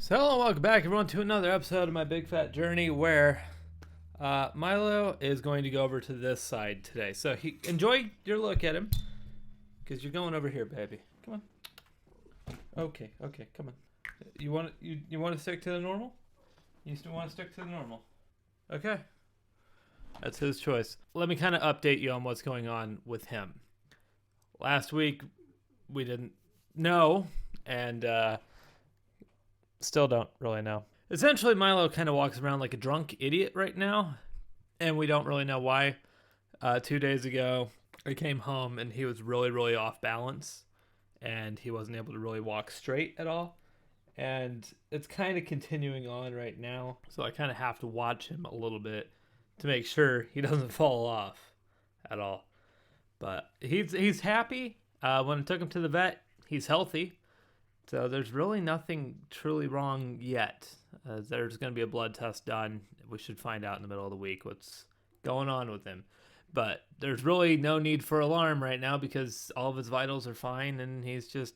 So, welcome back, everyone, to another episode of my big fat journey where Milo is going to go over to this side today. So, enjoy your look at him because you're going over here, baby. Come on. Okay, come on. You want to stick to the normal? You still want to stick to the normal? Okay. That's his choice. Let me kind of update you on what's going on with him. Last week, we didn't know, and still don't really know. Essentially, Milo kind of walks around like a drunk idiot right now, and we don't really know why. 2 days ago, I came home, and he was really, really off balance, and he wasn't able to really walk straight at all. And it's kind of continuing on right now, so I kind of have to watch him a little bit to make sure he doesn't fall off at all. But he's happy. When I took him to the vet, he's healthy. So there's really nothing truly wrong yet. There's going to be a blood test done. We should find out in the middle of the week what's going on with him. But there's really no need for alarm right now because all of his vitals are fine and he's just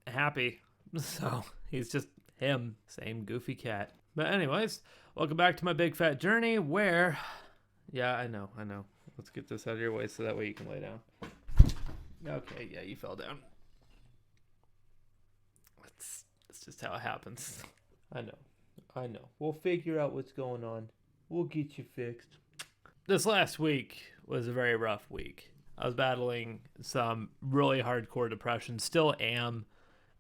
happy. So he's just him. Same goofy cat. But anyways, welcome back to my big fat journey where... Yeah, I know. Let's get this out of your way so that way you can lay down. Okay, yeah, you fell down. That's just how it happens. I know. We'll figure out what's going on. We'll get you fixed. This last week was a very rough week. I was battling some really hardcore depression. Still am.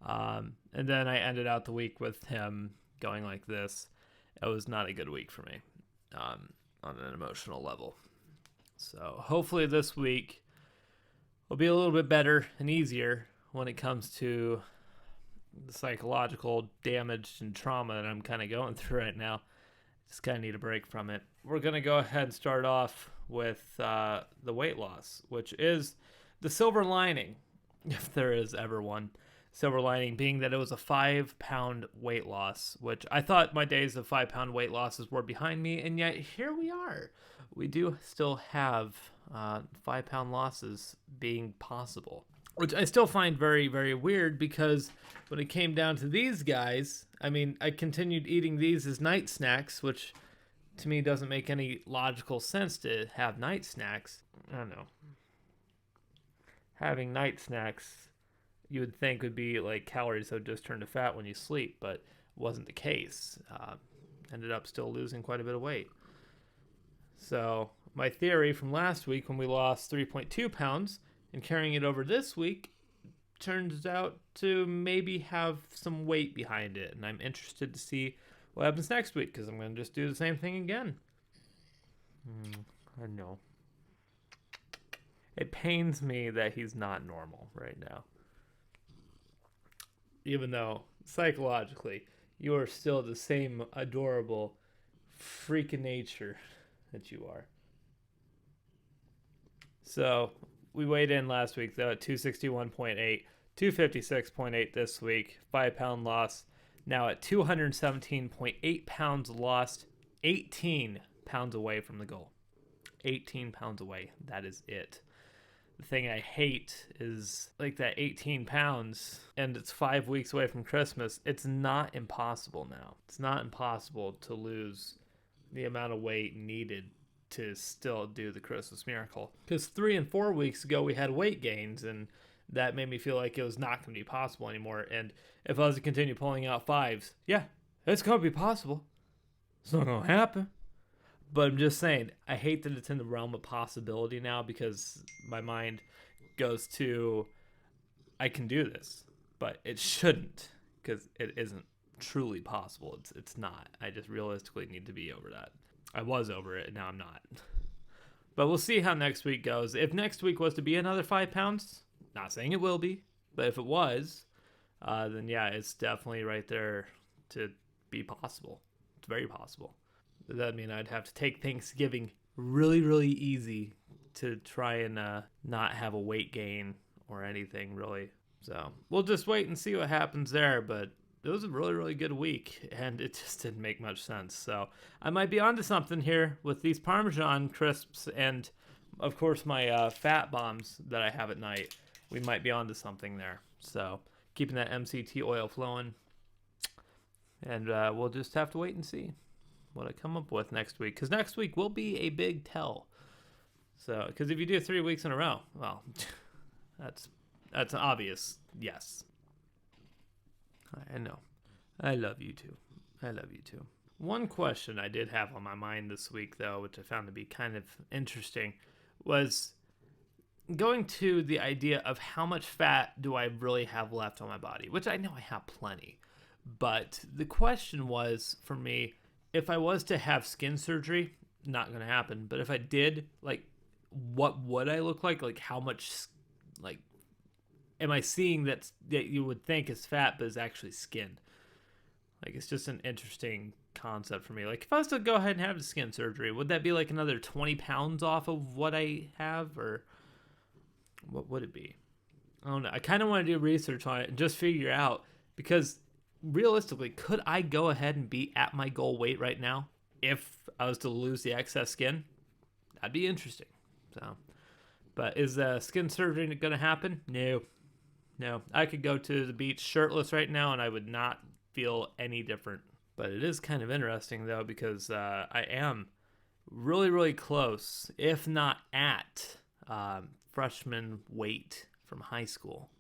And then I ended out the week with him going like this. It was not a good week for me on an emotional level. So hopefully this week will be a little bit better and easier when it comes to the psychological damage and trauma that I'm kind of going through right now. Just kind of need a break from it. We're going to go ahead and start off with the weight loss, which is the silver lining, if there is ever one. Silver lining being that it was a 5-pound weight loss, which I thought my days of 5-pound weight losses were behind me, and yet here we are. We do still have 5-pound losses being possible, which I still find very, very weird because when it came down to these guys, I mean, I continued eating these as night snacks, which to me doesn't make any logical sense to have night snacks. I don't know. Having night snacks, you would think would be like calories that would just turn to fat when you sleep, but wasn't the case. Ended up still losing quite a bit of weight. So my theory from last week when we lost 3.2 pounds and carrying it over this week turns out to maybe have some weight behind it. And I'm interested to see what happens next week because I'm going to just do the same thing again. I know. It pains me that he's not normal right now. Even though psychologically you are still the same adorable freak of nature that you are. So we weighed in last week though at 261.8, 256.8 this week, 5-pound loss. Now at 217.8 pounds lost, 18 pounds away from the goal. 18 pounds away. That is it. The thing I hate is like that 18 pounds and it's 5 weeks away from Christmas. It's not impossible now. It's not impossible to lose the amount of weight needed to still do the Christmas miracle. Because 3 and 4 weeks ago we had weight gains and that made me feel like it was not going to be possible anymore. And if I was to continue pulling out 5s, yeah, it's going to be possible. It's not going to happen. But I'm just saying, I hate that it's in the realm of possibility now because my mind goes to, I can do this, but it shouldn't because it isn't truly possible. It's not. I just realistically need to be over that. I was over it, and now I'm not. But we'll see how next week goes. If next week was to be another 5 pounds, not saying it will be, but if it was, then yeah, it's definitely right there to be possible. It's very possible. Does that mean I'd have to take Thanksgiving really, really easy to try and not have a weight gain or anything, really? So we'll just wait and see what happens there. But it was a really, really good week, and it just didn't make much sense. So I might be onto something here with these Parmesan crisps and, of course, my fat bombs that I have at night. We might be onto something there. So keeping that MCT oil flowing. And we'll just have to wait and see what I come up with next week. Because next week will be a big tell. So, because if you do 3 weeks in a row, well, that's an obvious yes. I know. I love you too. I love you too. One question I did have on my mind this week, though, which I found to be kind of interesting, was going to the idea of how much fat do I really have left on my body, which I know I have plenty. But the question was, for me, if I was to have skin surgery, not going to happen, but if I did, like, what would I look like? Like, how much, like, am I seeing that you would think is fat, but is actually skin? Like, it's just an interesting concept for me. Like, if I was to go ahead and have the skin surgery, would that be like another 20 pounds off of what I have, or what would it be? I don't know. I kind of want to do research on it and just figure out, because realistically, could I go ahead and be at my goal weight right now if I was to lose the excess skin? That'd be interesting. So, but is skin surgery going to happen? No. I could go to the beach shirtless right now and I would not feel any different. But it is kind of interesting, though, because I am really, really close, if not at freshman weight from high school.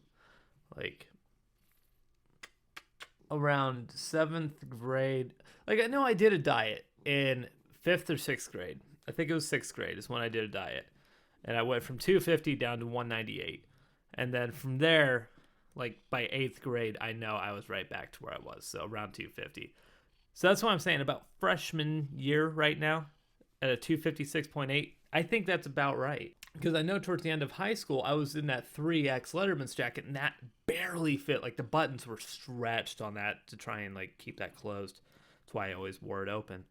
Like, around 7th grade. Like, I know I did a diet in 5th or 6th grade. I think it was 6th grade is when I did a diet. And I went from 250 down to 198. And then from there, like, by 8th grade, I know I was right back to where I was. So around 250. So that's what I'm saying about freshman year right now at a 256.8. I think that's about right. Because I know towards the end of high school, I was in that 3X Letterman's jacket, and that barely fit. Like, the buttons were stretched on that to try and, like, keep that closed. That's why I always wore it open.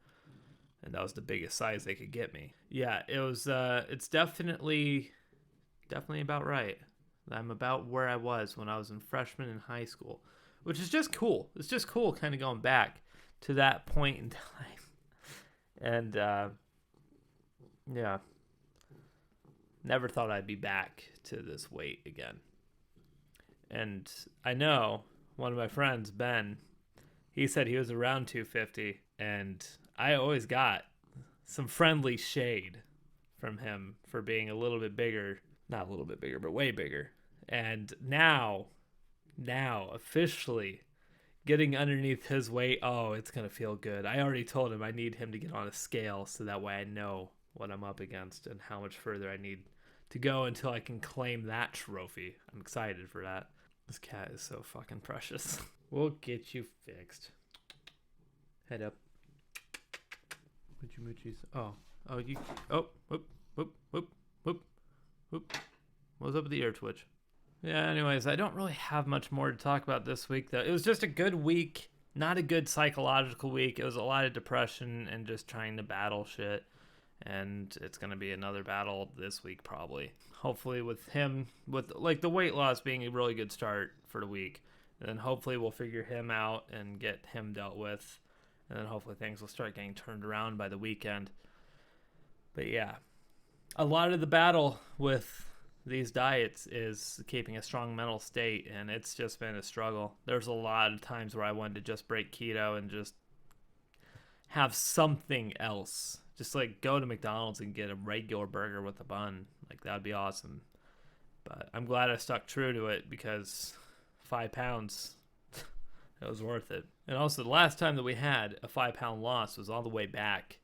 And that was the biggest size they could get me. Yeah, it was, it's definitely about right. I'm about where I was when I was in freshman in high school, which is just cool. It's just cool kind of going back to that point in time. And, yeah. Never thought I'd be back to this weight again. And I know one of my friends, Ben, he said he was around 250, and I always got some friendly shade from him for being a little bit bigger. Not a little bit bigger, but way bigger. And now officially getting underneath his weight, oh, it's going to feel good. I already told him I need him to get on a scale so that way I know what I'm up against and how much further I need to go until I can claim that trophy. I'm excited for that. This cat is so fucking precious. We'll get you fixed. Head up. Moochie moochies. Whoop. What was up with the ear twitch? Yeah, anyways, I don't really have much more to talk about this week, though. It was just a good week. Not a good psychological week. It was a lot of depression and just trying to battle shit. And it's going to be another battle this week, probably. Hopefully with him, with like the weight loss being a really good start for the week. And then hopefully we'll figure him out and get him dealt with. And then hopefully things will start getting turned around by the weekend. But yeah, a lot of the battle with these diets is keeping a strong mental state. And it's just been a struggle. There's a lot of times where I wanted to just break keto and just have something else. Just like go to McDonald's and get a regular burger with a bun. Like, that'd be awesome. But I'm glad I stuck true to it because 5 pounds, it was worth it. And also the last time that we had a 5-pound loss was all the way back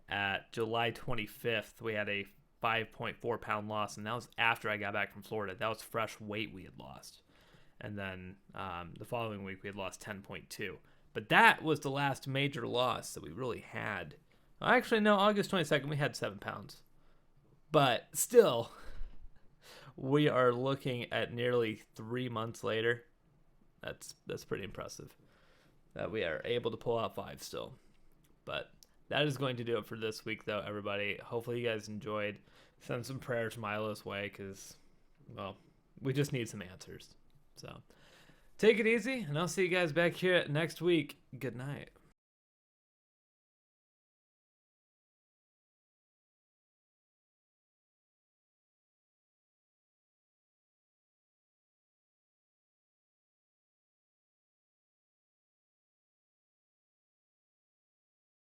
at July 25th. We had a 5.4 pound loss, and that was after I got back from Florida. That was fresh weight we had lost. And then the following week we had lost 10.2. But that was the last major loss that we really had. Actually, no, August 22nd, we had 7 pounds. But still, we are looking at nearly 3 months later. That's pretty impressive that we are able to pull out 5 still. But that is going to do it for this week, though, everybody. Hopefully you guys enjoyed. Send some prayers Milo's way because, well, we just need some answers. So take it easy, and I'll see you guys back here next week. Good night.